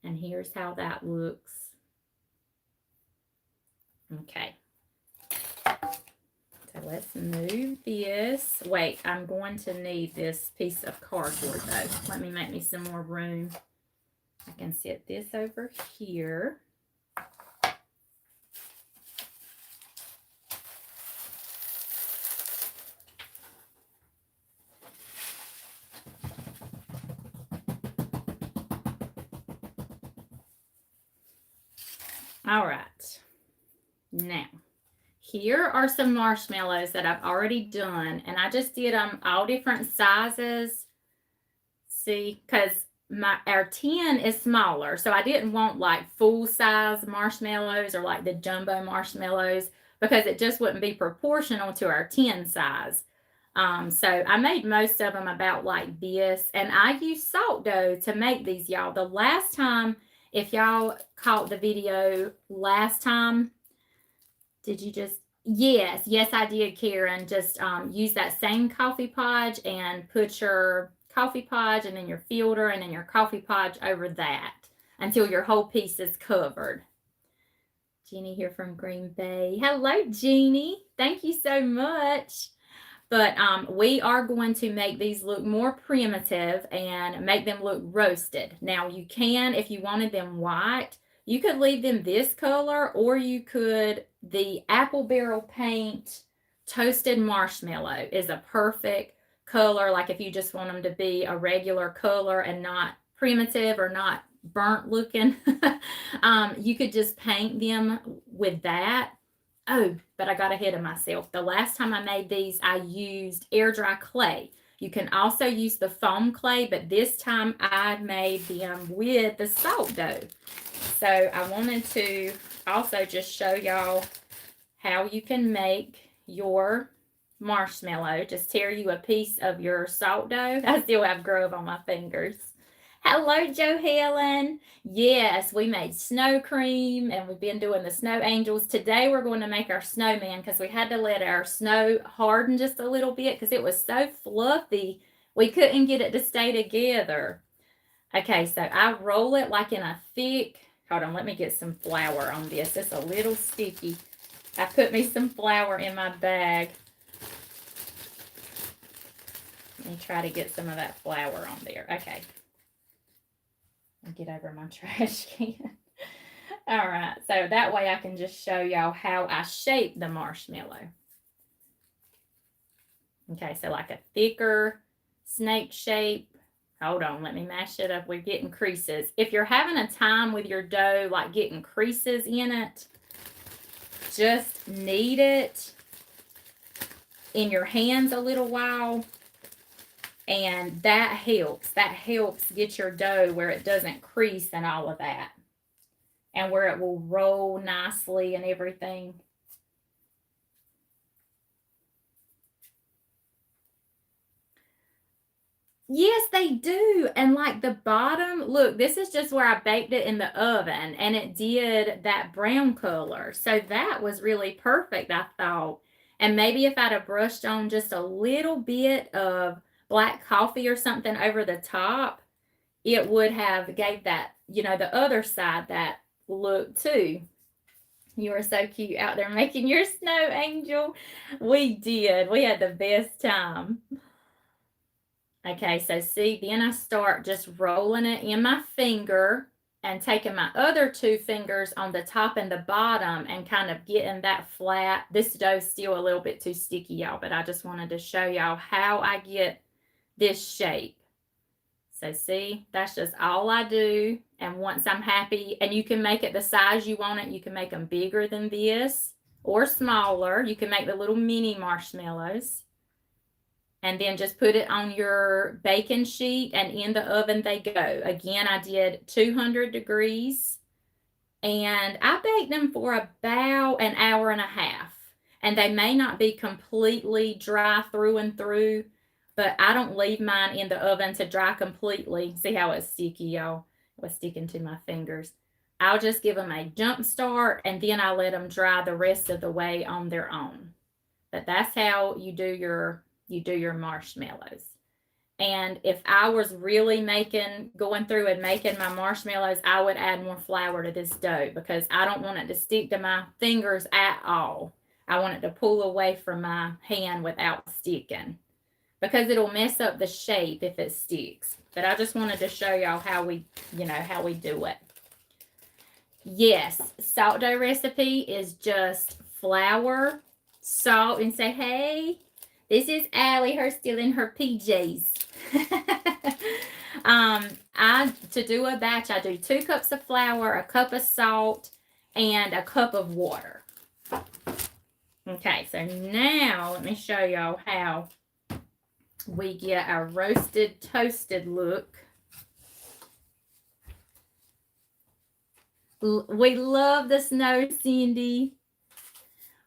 And here's how that looks. Okay. So let's move this. Wait, I'm going to need this piece of cardboard though. Let me make me some more room. I can set this over here. All right. Now, here are some marshmallows that I've already done, and I just did them all different sizes. See, because our tin is smaller, so I didn't want like full size marshmallows or like the jumbo marshmallows because it just wouldn't be proportional to our tin size. So I made most of them about like this, and I use salt dough to make these, y'all. The last time, if y'all caught the video last time, did you just, yes, I did, Karen. Just use that same coffee podge and put your coffee podge and then your filter and then your coffee podge over that until your whole piece is covered. Jeannie here from Green Bay. Hello, Jeannie. Thank you so much. But we are going to make these look more primitive and make them look roasted. Now, you can, if you wanted them white, you could leave them this color, or you could, the apple barrel paint toasted marshmallow is a perfect color. Like if you just want them to be a regular color and not primitive or not burnt looking, you could just paint them with that. Oh, but I got ahead of myself. The last time I made these, I used air dry clay. You can also use the foam clay, but this time I made them with the salt dough. So I wanted to also just show y'all how you can make your marshmallow. Just tear you a piece of your salt dough. I still have grove on my fingers. Hello, Joe Helen. Yes, we made snow cream and we've been doing the snow angels. Today we're going to make our snowman because we had to let our snow harden just a little bit because it was so fluffy. We couldn't get it to stay together. Okay, so I roll it like in a thick, hold on, let me get some flour on this. It's a little sticky. I put me some flour in my bag. Let me try to get some of that flour on there. Okay. I'll get over my trash can. All right, so that way I can just show y'all how I shape the marshmallow. Okay, so like a thicker snake shape. Hold on, let me mash it up. We're getting creases. If you're having a time with your dough, like getting creases in it, just knead it in your hands a little while. And that helps get your dough where it doesn't crease and all of that. And where it will roll nicely and everything. Yes, they do. And like the bottom, look, this is just where I baked it in the oven and it did that brown color. So that was really perfect, I thought. And maybe if I'd have brushed on just a little bit of black coffee or something over the top, it would have gave that, you know, the other side that look too. You are so cute out there making your snow angel. We did. We had the best time. Okay, so see, then I start just rolling it in my finger and taking my other two fingers on the top and the bottom and kind of getting that flat. This dough's still a little bit too sticky, y'all, but I just wanted to show y'all how I get this shape. So see, that's just all I do. And once I'm happy, and you can make it the size you want it, you can make them bigger than this or smaller. You can make the little mini marshmallows. and then just put it on your baking sheet, and in the oven they go. Again, I did 200 degrees, and I baked them for about an hour and a half. And they may not be completely dry through and through, but I don't leave mine in the oven to dry completely. See how it's sticky, y'all? It was sticking to my fingers. I'll just give them a jump start, and then I let them dry the rest of the way on their own. But that's how you do your marshmallows. And if I was really going through and making my marshmallows, I would add more flour to this dough because I don't want it to stick to my fingers at all. I want it to pull away from my hand without sticking, because it'll mess up the shape if it sticks. But I just wanted to show y'all how we do it. Yes, salt dough recipe is just flour, salt, and say, hey, this is Allie, her still in her PJs. To do a batch, I do 2 cups of flour, a cup of salt, and a cup of water. Okay, so now let me show y'all how we get our roasted, toasted look. We love the snow, Cindy.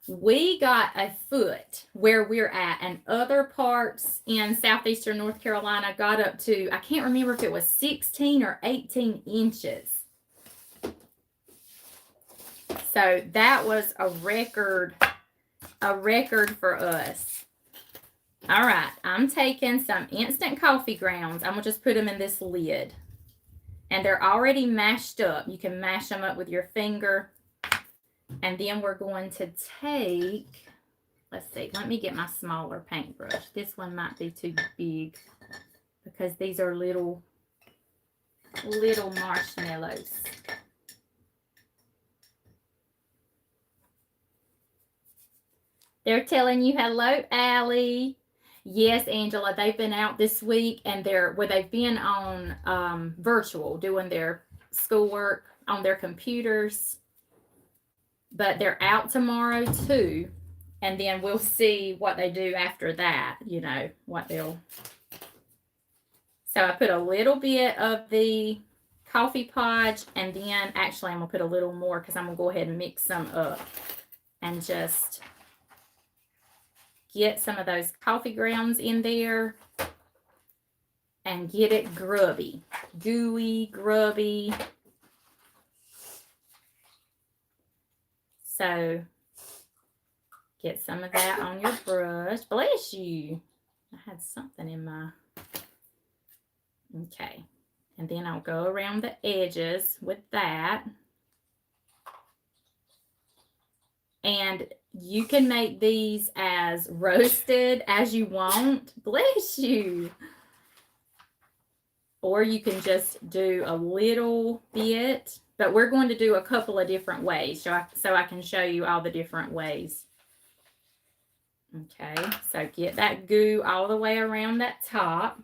We got a foot where we're at, and other parts in southeastern North Carolina got up to, I can't remember if it was 16 or 18 inches. So that was a record for us. All right, I'm taking some instant coffee grounds. I'm going to just put them in this lid. And they're already mashed up. You can mash them up with your finger. And then we're going to take, let's see, let me get my smaller paintbrush. This one might be too big because these are little marshmallows. They're telling you hello, Allie. Yes, Angela, they've been out this week, and they've been on virtual doing their schoolwork on their computers. But they're out tomorrow too, and then we'll see what they do after that, what they'll. So I put a little bit of the coffee podge, and then actually I'm going to put a little more because I'm going to go ahead and mix some up and just get some of those coffee grounds in there and get it grubby, gooey, grubby. So get some of that on your brush. Bless you. I had something in my... Okay. And then I'll go around the edges with that. And you can make these as roasted as you want. Bless you. Or you can just do a little bit. But we're going to do a couple of different ways, so I can show you all the different ways. Okay, so get that goo all the way around that top.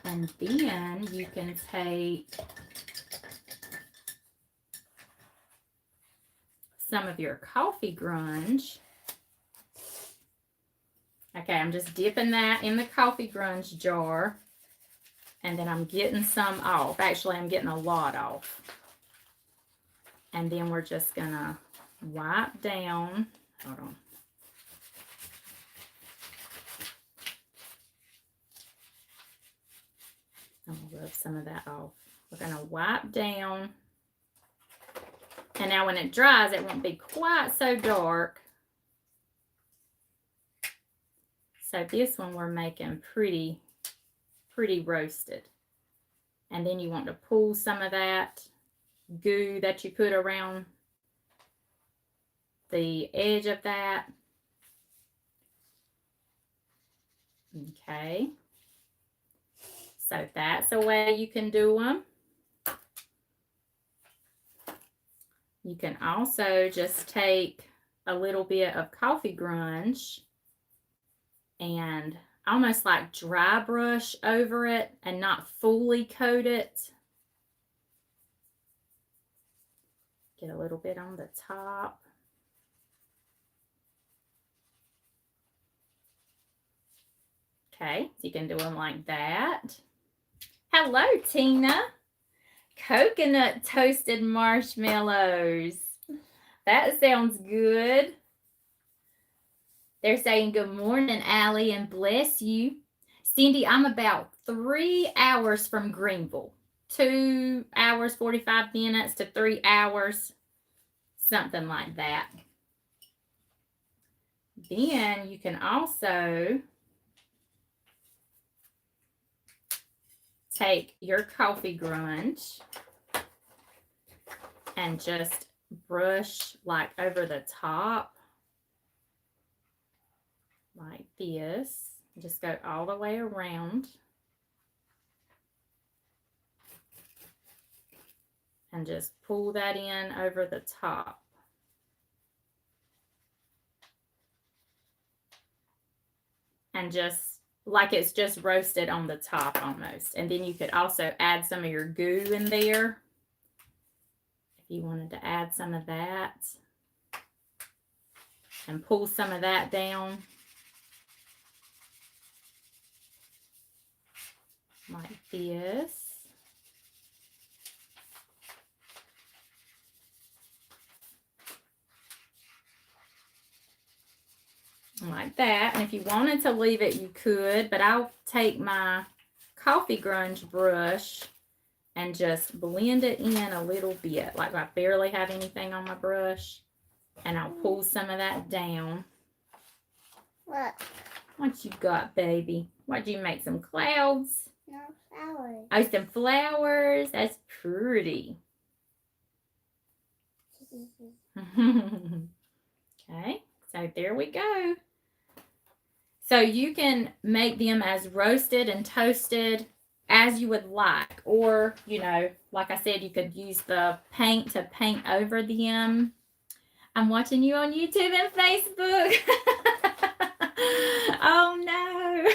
And then you can take some of your coffee grunge. Okay, I'm just dipping that in the coffee grunge jar. And then I'm getting some off. Actually, I'm getting a lot off. And then we're just going to wipe down. Hold on. I'm going to rub some of that off. We're going to wipe down. And now when it dries, it won't be quite so dark. So this one we're making pretty roasted. And then you want to pull some of that goo that you put around the edge of that. Okay. So that's a way you can do them. You can also just take a little bit of coffee grunge and almost like dry brush over it and not fully coat it. Get a little bit on the top. Okay, so you can do them like that. Hello, Tina. Coconut toasted marshmallows. That sounds good. They're saying good morning, Allie, and bless you. Cindy, I'm about 3 hours from Greenville. 2 hours, 45 minutes to 3 hours, something like that. Then you can also take your coffee grunge and just brush like over the top like this. Just go all the way around and just pull that in over the top. And just like it's just roasted on the top almost. And then you could also add some of your goo in there if you wanted to add some of that. And pull some of that down like this. Like that. And if you wanted to leave it, you could, but I'll take my coffee grunge brush and just blend it in a little bit. Like I barely have anything on my brush. And I'll pull some of that down. What you got, baby? What, you make some clouds? No, flowers. Oh, some flowers. That's pretty. Okay, so there we go. So you can make them as roasted and toasted as you would like. Or, you know, like I said, you could use the paint to paint over them. I'm watching you on YouTube and Facebook. Oh, no.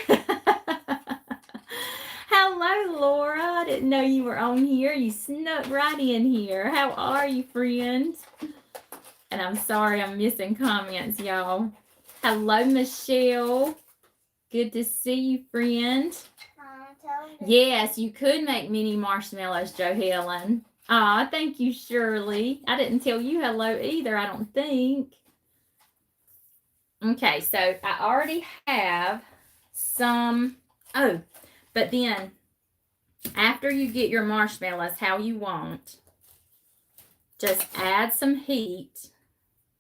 Hello, Laura. I didn't know you were on here. You snuck right in here. How are you, friend? And I'm sorry I'm missing comments, y'all. Hello, Michelle. Good to see you, friend. Yes, you could make mini marshmallows, Joe Helen. Aw, thank you, Shirley. I didn't tell you hello either, I don't think. Okay, so I already have some. Oh, but then after you get your marshmallows how you want, just add some heat.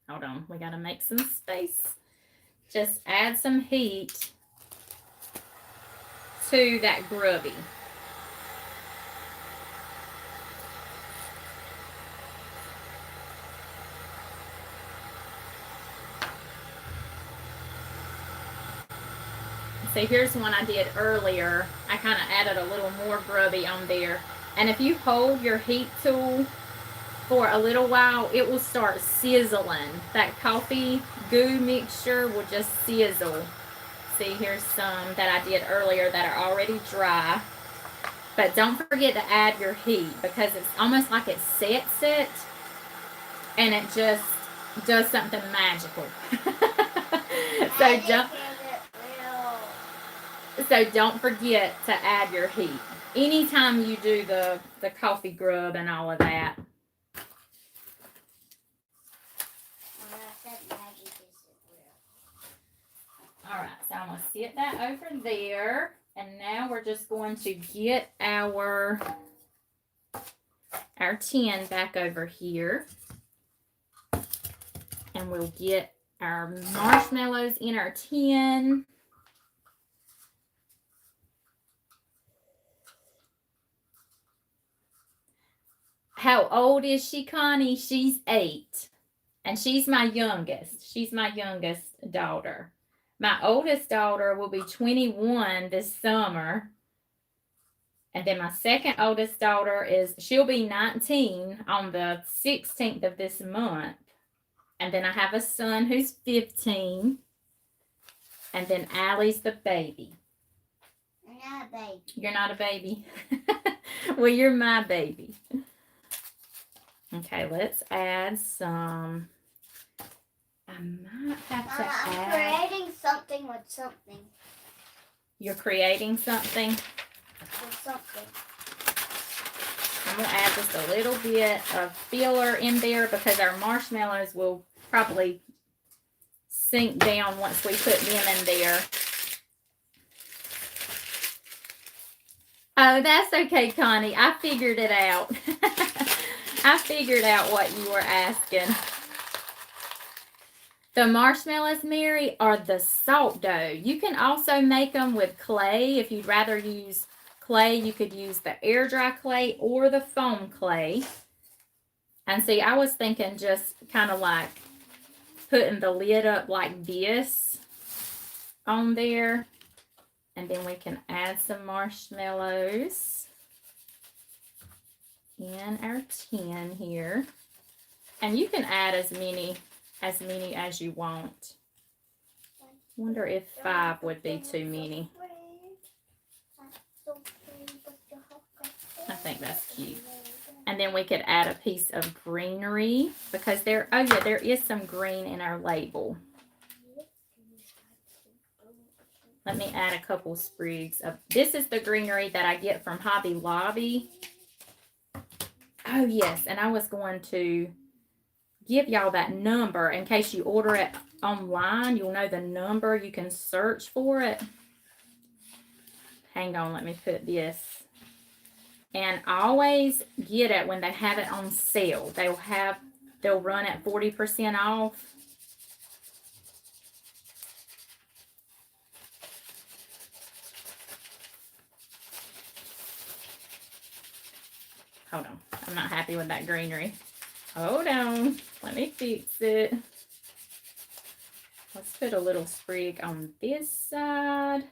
Hold on, we got to make some space. Just add some heat to that grubby. So here's one I did earlier. I kind of added a little more grubby on there. And if you hold your heat tool for a little while, it will start sizzling. That coffee goo mixture will just sizzle. See, here's some that I did earlier that are already dry. But don't forget to add your heat because it's almost like it sets it and it just does something magical. So don't forget to add your heat anytime you do the coffee grub and all of that. All right, so I'm going to set that over there. And now we're just going to get our tin back over here. And we'll get our marshmallows in our tin. How old is she, Connie? She's 8. And she's my youngest. She's my youngest daughter. My oldest daughter will be 21 this summer. And then my second oldest daughter she'll be 19 on the 16th of this month. And then I have a son who's 15. And then Allie's the baby. I'm not a baby. You're not a baby? Well, you're my baby. Okay, let's add some. I might have to add. I'm creating something with something. you're creating something. Or something. I'm going to add just a little bit of filler in there because our marshmallows will probably sink down once we put them in there. Oh, that's okay, Connie. I figured it out. I figured out what you were asking. The marshmallows, Mary, are the salt dough. You can also make them with clay. If you'd rather use clay, you could use the air dry clay or the foam clay. And see, I was thinking just kind of like putting the lid up like this on there. And then we can add some marshmallows in our tin here. And you can add as many as you want. Wonder if 5 would be too many. I think that's cute. And then we could add a piece of greenery because there is some green in our label. Let me add a couple sprigs of, this is the greenery that I get from Hobby Lobby. Oh yes, and I was going to give y'all that number in case you order it online. You'll know the number. You can search for it. Hang on, let me put this. And always get it when they have it on sale. They'll run at 40% off. Hold on, I'm not happy with that greenery. Hold on, let me fix it. Let's put a little sprig on this side.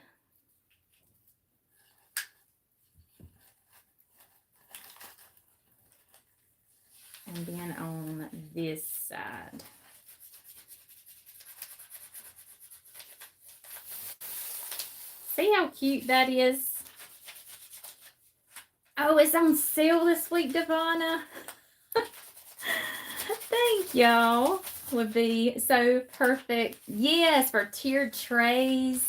And then on this side. See how cute that is? Oh, it's on sale this week, Devonna. Thank y'all. Would be so perfect. Yes, for tiered trays.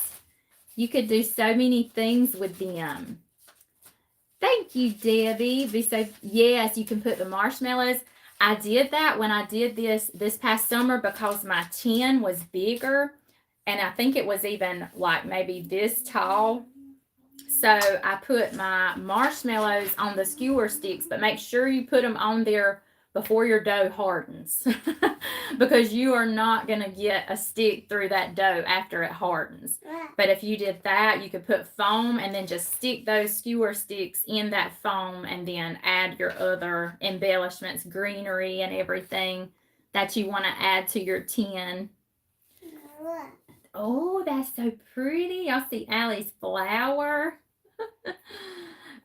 You could do so many things with them. Thank you, Debbie. Yes, you can put the marshmallows. I did that when I did this past summer because my tin was bigger. And I think it was even like maybe this tall. So I put my marshmallows on the skewer sticks, but make sure you put them on there before your dough hardens because you are not going to get a stick through that dough after it hardens. But if you did that, you could put foam and then just stick those skewer sticks in that foam and then add your other embellishments, greenery and everything that you want to add to your tin. Oh, that's so pretty. Y'all see Allie's flower.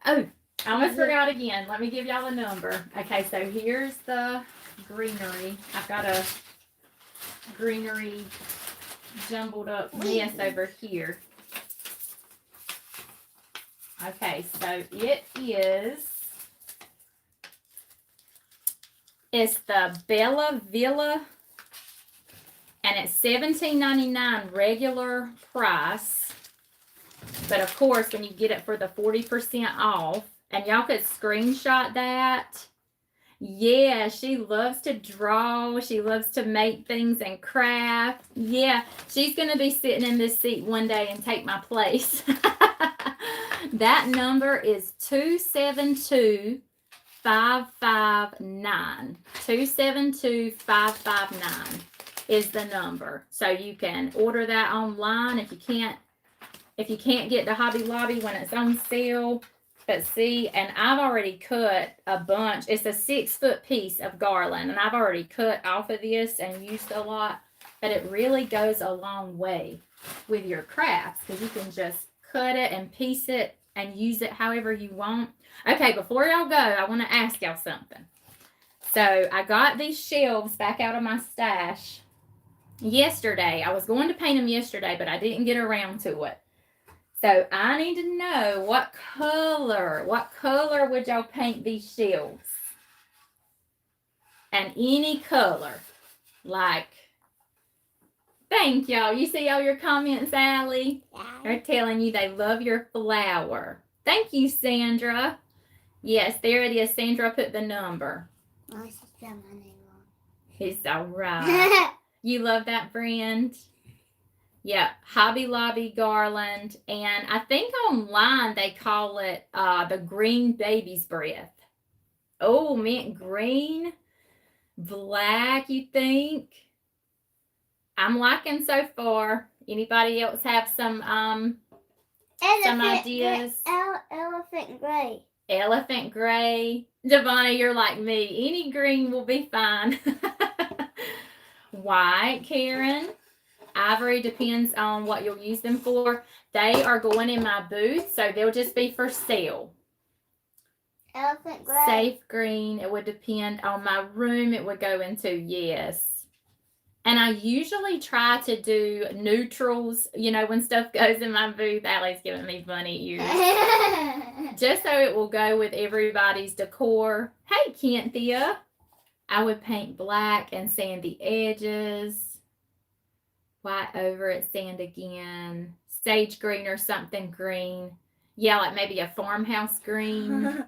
Oh, I almost forgot again. Let me give y'all a number. Okay, so here's the greenery. I've got a greenery jumbled up mess over here. Okay, so it's the Bella Villa, and it's $17.99 regular price. But of course, when you get it for the 40% off, and y'all could screenshot that. Yeah, she loves to draw. She loves to make things and craft. Yeah, she's going to be sitting in this seat one day and take my place. That number is 272-559. 272-559 is the number. So you can order that online if you can't get to Hobby Lobby when it's on sale. But see, and I've already cut a bunch. It's a 6-foot piece of garland, and I've already cut off of this and used a lot. But it really goes a long way with your crafts because you can just cut it and piece it and use it however you want. Okay, before y'all go, I want to ask y'all something. So I got these shelves back out of my stash yesterday. I was going to paint them yesterday, but I didn't get around to it. So I need to know what color would y'all paint these shelves? And any color, like Thank y'all. You see all your comments, Allie? Yeah. They're telling you they love your flower. Thank you, Sandra. Yes, there it is. Sandra put the number. Oh, I spelled my name wrong. It's all right. You love that brand? Yeah, Hobby Lobby garland. And I think online they call it the green baby's breath. Oh, mint green. Black, you think? I'm liking so far. Anybody else have some ideas? Elephant gray. Elephant gray. Devonna, you're like me. Any green will be fine. White, Karen. Ivory depends on what you'll use them for. They are going in my booth, so they'll just be for sale. Elephant gray. Safe green. It would depend on my room. It would go into, yes. And I usually try to do neutrals, you know, when stuff goes in my booth. Allie's giving me funny ears. Just so it will go with everybody's decor. Hey, Canthea. I would paint black and sand the edges. White over it, sand again. Sage green or something green. Yeah, like maybe a farmhouse green.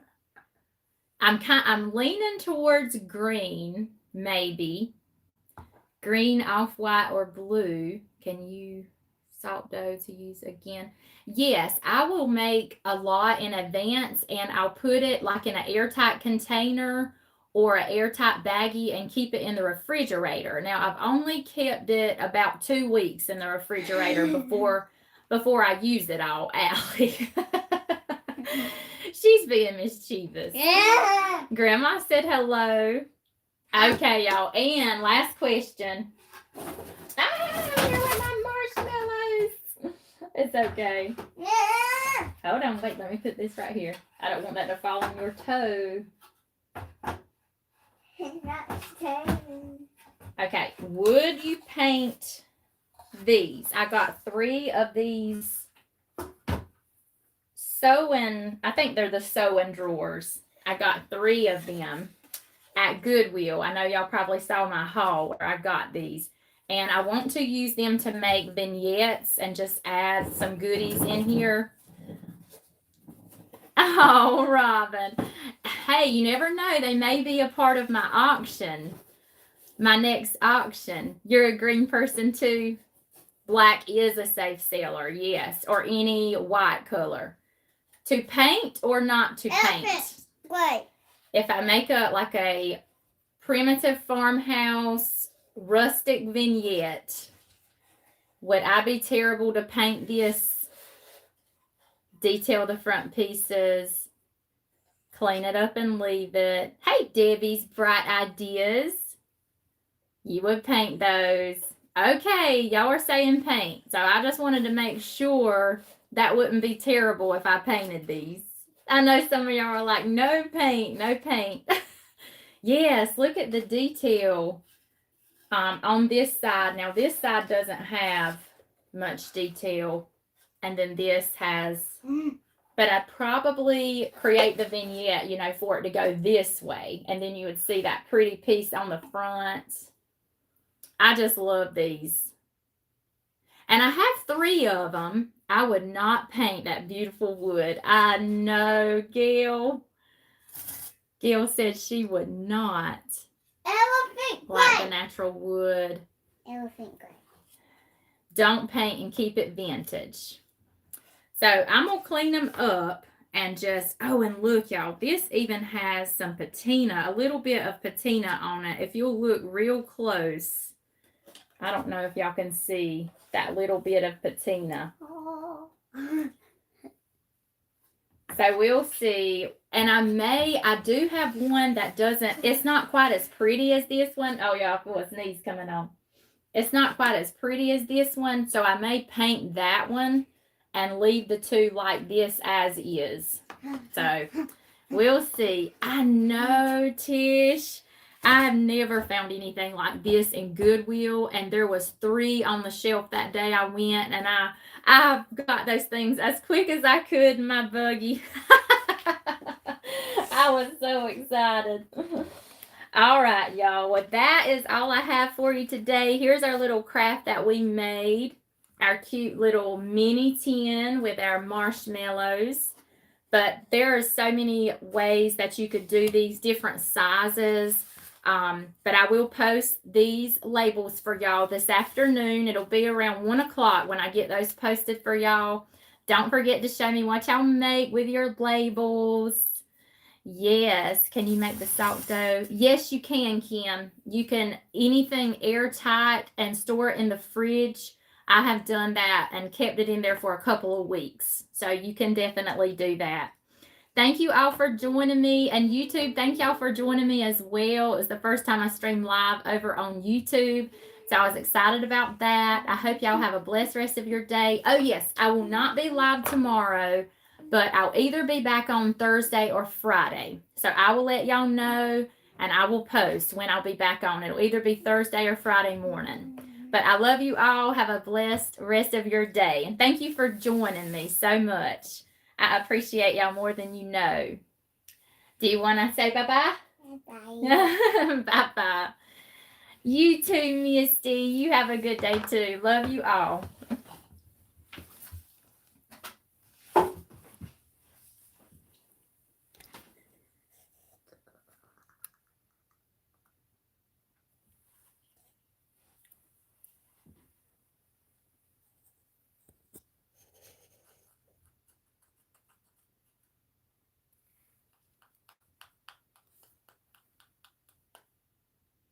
I'm leaning towards green, maybe. Green, off-white, or blue. Can you salt dough to use again? Yes, I will make a lot in advance, and I'll put it like in an airtight container or an airtight baggie and keep it in the refrigerator. Now, I've only kept it about 2 weeks in the refrigerator before I use it all, Allie. She's being mischievous. Yeah. Grandma said hello. Okay, y'all. And last question. You're with my marshmallows. It's okay. Yeah. Hold on. Wait, let me put this right here. I don't want that to fall on your toe. Okay. Would you paint these? I got 3 of these sewing. I think they're the sewing drawers. I got 3 of them at Goodwill. I know y'all probably saw my haul where I got these. And I want to use them to make vignettes and just add some goodies in here. Oh, Robin. Hey, you never know. They may be a part of my auction. My next auction. You're a green person too? Black is a safe seller, yes. Or any white color. To paint or not to paint? Wait. If I make a primitive farmhouse rustic vignette, would I be terrible to paint this? Detail the front pieces, clean it up and leave it. Hey, Debbie's bright ideas. You would paint those. Okay, y'all are saying paint. So I just wanted to make sure that wouldn't be terrible if I painted these. I know some of y'all are like, no paint, no paint. Yes, look at the detail on this side. Now, this side doesn't have much detail. And then this has, but I'd probably create the vignette, you know, for it to go this way. And then you would see that pretty piece on the front. I just love these. And I have 3 of them. I would not paint that beautiful wood. I know, Gail. Gail said she would not. Elephant gray. Like the natural wood. Elephant gray. Don't paint and keep it vintage. So I'm going to clean them up and just, oh, and look, y'all, this even has some patina, a little bit of patina on it. If you'll look real close, I don't know if y'all can see that little bit of patina. Oh. So we'll see. And I do have one that doesn't, it's not quite as pretty as this one. Oh, y'all, oh, his knees coming on. It's not quite as pretty as this one. So I may paint that one and leave the 2 like this as is. So we'll see. I know, Tish. I've never found anything like this in Goodwill, and there was 3 on the shelf that day I went, and I got those things as quick as I could in my buggy. I was so excited. All right, y'all. Well, that is all I have for you today. Here's our little craft that we made. Our cute little mini tin with our marshmallows. But there are so many ways that you could do these different sizes. But I will post these labels for y'all this afternoon. It'll be around 1 o'clock when I get those posted for y'all. Don't forget to show me what y'all make with your labels. Yes. Can you make the salt dough? Yes, you can, Kim. You can anything airtight and store it in the fridge. I have done that and kept it in there for a couple of weeks. So you can definitely do that. Thank you all for joining me. And YouTube, thank y'all for joining me as well. It was the first time I streamed live over on YouTube. So I was excited about that. I hope y'all have a blessed rest of your day. Oh, yes, I will not be live tomorrow, but I'll either be back on Thursday or Friday. So I will let y'all know and I will post when I'll be back on. It'll either be Thursday or Friday morning. But I love you all. Have a blessed rest of your day. And thank you for joining me so much. I appreciate y'all more than you know. Do you want to say bye-bye? Bye. Bye-bye. You too, Misty. You have a good day too. Love you all.